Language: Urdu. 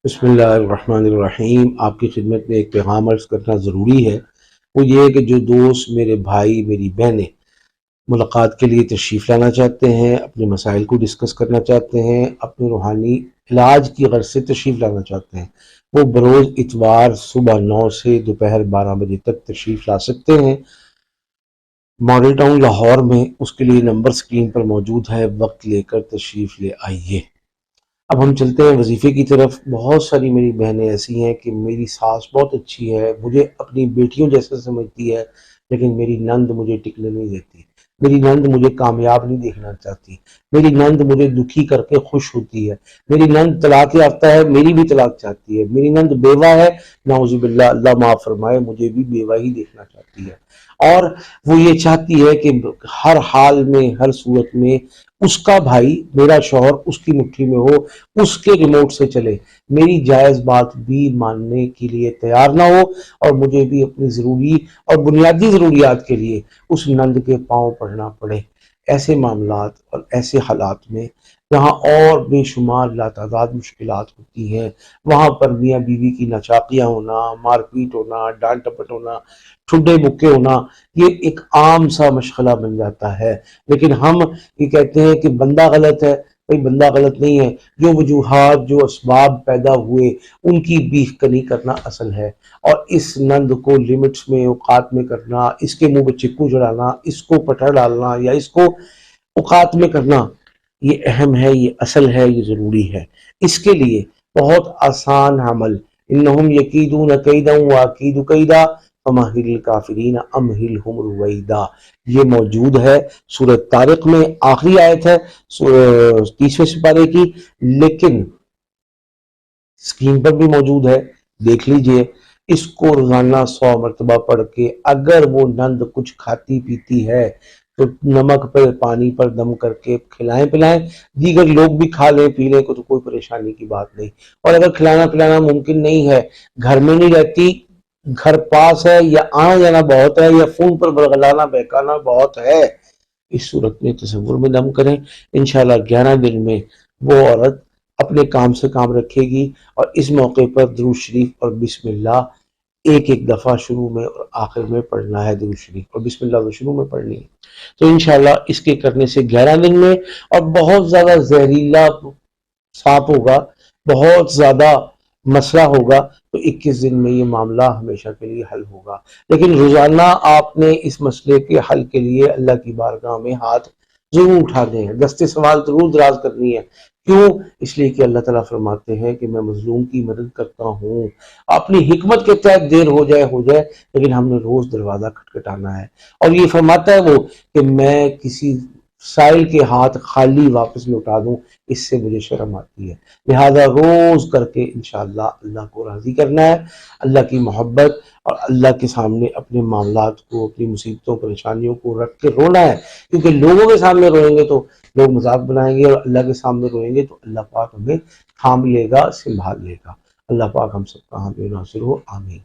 بسم اللہ الرحمن الرحیم۔ آپ کی خدمت میں ایک پیغام عرض کرنا ضروری ہے، وہ یہ ہے کہ جو دوست، میرے بھائی، میری بہنیں ملاقات کے لیے تشریف لانا چاہتے ہیں، اپنے مسائل کو ڈسکس کرنا چاہتے ہیں، اپنے روحانی علاج کی غرض سے تشریف لانا چاہتے ہیں، وہ بروز اتوار صبح 9 سے دوپہر 12 بجے تک تشریف لا سکتے ہیں ماڈل ٹاؤن لاہور میں۔ اس کے لیے نمبر سکرین پر موجود ہے، وقت لے کر تشریف لے آئیے۔ اب ہم چلتے ہیں وظیفے کی طرف۔ بہت ساری میری بہنیں ایسی ہیں کہ میری ساس بہت اچھی ہے، مجھے اپنی بیٹیوں جیسا سمجھتی ہے، لیکن میری نند مجھے ٹکنے نہیں دیتی، میری نند مجھے کامیاب نہیں دیکھنا چاہتی، میری نند مجھے دکھی کر کے خوش ہوتی ہے، میری نند طلاق یافتہ ہے، میری بھی طلاق چاہتی ہے، میری نند بیوہ ہے، نعوذ باللہ اللہ معاف فرمائے، مجھے بھی بیوہ ہی دیکھنا چاہتی ہے، اور وہ یہ چاہتی ہے کہ ہر حال میں، ہر صورت میں اس کا بھائی، میرا شوہر اس کی مٹھی میں ہو، اس کے ریموٹ سے چلے، میری جائز بات بھی ماننے کے لیے تیار نہ ہو، اور مجھے بھی اپنی ضروری اور بنیادی ضروریات کے لیے اس نند کے پاؤں پڑنا پڑے۔ ایسے معاملات اور ایسے حالات میں جہاں اور بے شمار لاتعداد مشکلات ہوتی ہیں، وہاں پر میاں بیوی کی نچاقیاں ہونا، مار پیٹ ہونا، ڈانٹ ٹپٹ ہونا، ٹھڈے بکے ہونا، یہ ایک عام سا مشغلہ بن جاتا ہے۔ لیکن ہم یہ کہتے ہیں کہ بندہ غلط ہے، بھئی بندہ غلط نہیں ہے، جو وجوہات، جو اسباب پیدا ہوئے ان کی بیخ کنی کرنا اصل ہے، اور اس نند کو لمٹس میں، اوقات میں کرنا، اس کے منہ پہ چپو چڑھانا، اس کو پٹھر ڈالنا یا اس کو اوقات میں کرنا، یہ اہم ہے، یہ اصل ہے، یہ ضروری ہے۔ اس کے لیے بہت آسان عمل، انہم یکیدون کیدا واکید کیدا فمہل الکافرین امہلہم رویدا، یہ موجود ہے سورہ طارق میں، آخری آیت ہے 30ویں سپارے کی، لیکن سکرین پر بھی موجود ہے، دیکھ لیجئے۔ اس کو روزانہ 100 مرتبہ پڑھ کے اگر وہ نند کچھ کھاتی پیتی ہے تو نمک پر پانی پر دم کر کے کھلائیں پلائیں، دیگر لوگ بھی کھا لیں پی لیں کو تو کوئی پریشانی کی بات نہیں۔ اور اگر کھلانا پلانا ممکن نہیں ہے، گھر میں نہیں رہتی، گھر پاس ہے، یا آنا جانا بہت ہے، یا فون پر برگلانا بہکانا بہت ہے، اس صورت میں تصور میں دم کریں، انشاءاللہ 11 دن میں وہ عورت اپنے کام سے کام رکھے گی، اور اس موقع پر درود شریف اور بسم اللہ ایک ایک دفعہ شروع میں اور آخر میں پڑھنا ہے، درود شریف اور بسم اللہ تو شروع میں پڑھنی ہے۔ تو انشاءاللہ اس کے کرنے سے 11 دن میں، اور بہت زیادہ زہریلا سانپ ہوگا، بہت زیادہ مسئلہ ہوگا تو 21 دن میں یہ معاملہ ہمیشہ کے لیے حل ہوگا۔ لیکن روزانہ آپ نے اس مسئلے کے حل کے لیے اللہ کی بارگاہ میں ہاتھ ضرور اٹھانے ہیں، دستے سوال ضرور دراز کرنی ہے۔ کیوں؟ اس لیے کہ اللہ تعالیٰ فرماتے ہیں کہ میں مظلوم کی مدد کرتا ہوں، اپنی حکمت کے تحت دیر ہو جائے، لیکن ہم نے روز دروازہ کھٹکھٹانا ہے، اور یہ فرماتا ہے وہ کہ میں کسی سائل کے ہاتھ خالی واپس لوٹا دوں، اس سے مجھے شرم آتی ہے۔ لہذا روز کر کے انشاءاللہ اللہ کو راضی کرنا ہے، اللہ کی محبت اور اللہ کے سامنے اپنے معاملات کو، اپنی مصیبتوں پریشانیوں کو رکھ کے رونا ہے، کیونکہ لوگوں کے سامنے روئیں گے تو لوگ مذاق بنائیں گے، اور اللہ کے سامنے روئیں گے تو اللہ پاک ہمیں تھام لے گا، سنبھال لے گا۔ اللہ پاک ہم سب کا حامی و ناصر ہو، آمین۔